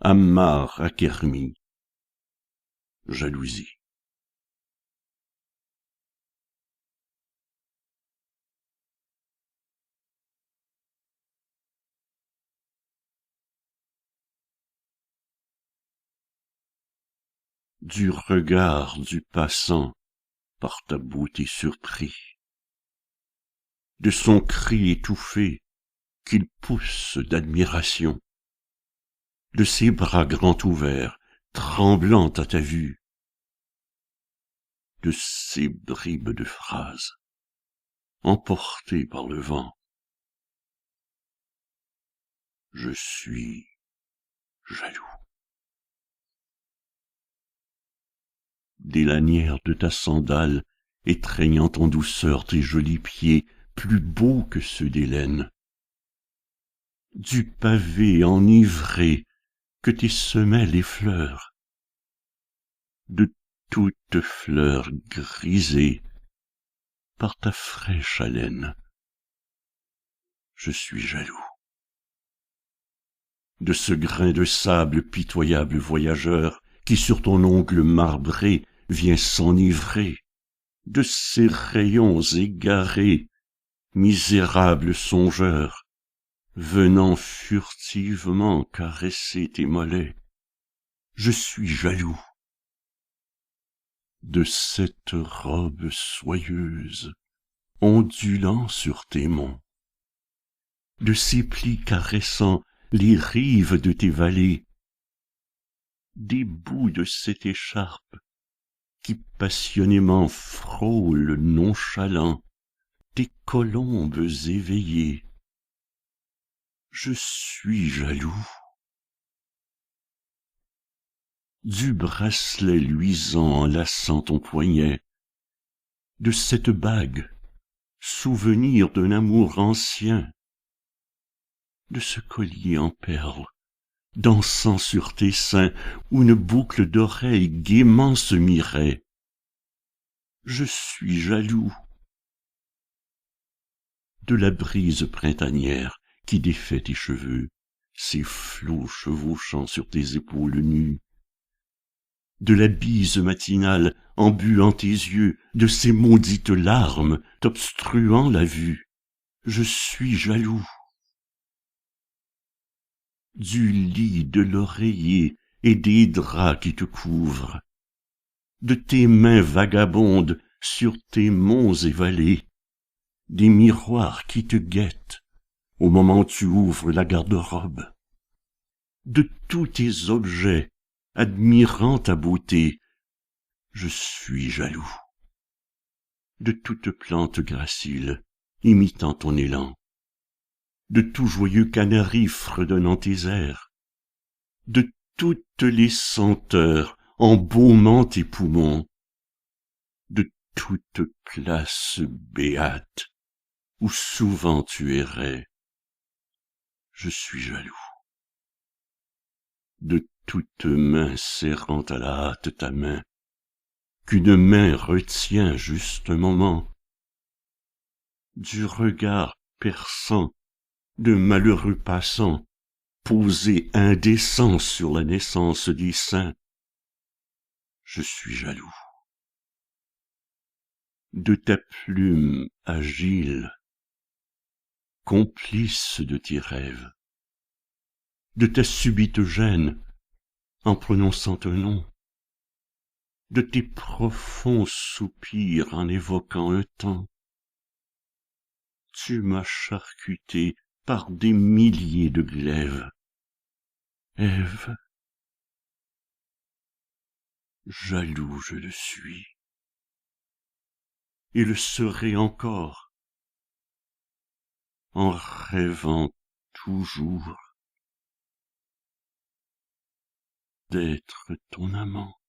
Ammar Akermi. Jalousie. Du regard du passant par ta beauté surpris, de son cri étouffé qu'il pousse d'admiration, de ses bras grands ouverts, tremblant à ta vue, de ces bribes de phrases, emportées par le vent. Je suis jaloux. Des lanières de ta sandale, étreignant en douceur tes jolis pieds, plus beaux que ceux d'Hélène. Du pavé enivré que tes semelles effleurent, de toutes fleurs grisées par ta fraîche haleine. Je suis jaloux. De ce grain de sable pitoyable voyageur qui sur ton ongle marbré vient s'enivrer, de ces rayons égarés, misérable songeur, venant furtivement caresser tes mollets. Je suis jaloux de cette robe soyeuse ondulant sur tes monts, de ces plis caressant les rives de tes vallées, des bouts de cette écharpe qui passionnément frôle nonchalant tes colombes éveillées. Je suis jaloux du bracelet luisant enlaçant ton poignet, de cette bague, souvenir d'un amour ancien, de ce collier en perles, dansant sur tes seins, où une boucle d'oreille gaiement se mirait. Je suis jaloux de la brise printanière qui défait tes cheveux, ses flots chevauchant sur tes épaules nues, de la bise matinale embuant tes yeux, de ces maudites larmes t'obstruant la vue. Je suis jaloux du lit de l'oreiller et des draps qui te couvrent, de tes mains vagabondes sur tes monts et vallées, des miroirs qui te guettent au moment où tu ouvres la garde-robe, de tous tes objets admirant ta beauté. Je suis jaloux de toute plante gracile imitant ton élan, de tout joyeux canari fredonnant tes airs, de toutes les senteurs embaumant tes poumons, de toute place béate où souvent tu errais. Je suis jaloux de toute main serrant à la hâte ta main, qu'une main retient juste un moment, du regard perçant de malheureux passants posé indécent sur la naissance des saints. Je suis jaloux de ta plume agile, complice de tes rêves, de ta subite gêne en prononçant un nom, de tes profonds soupirs en évoquant un temps. Tu m'as charcuté par des milliers de glaives. Ève, jaloux je le suis, et le serai encore, en rêvant toujours d'être ton amant.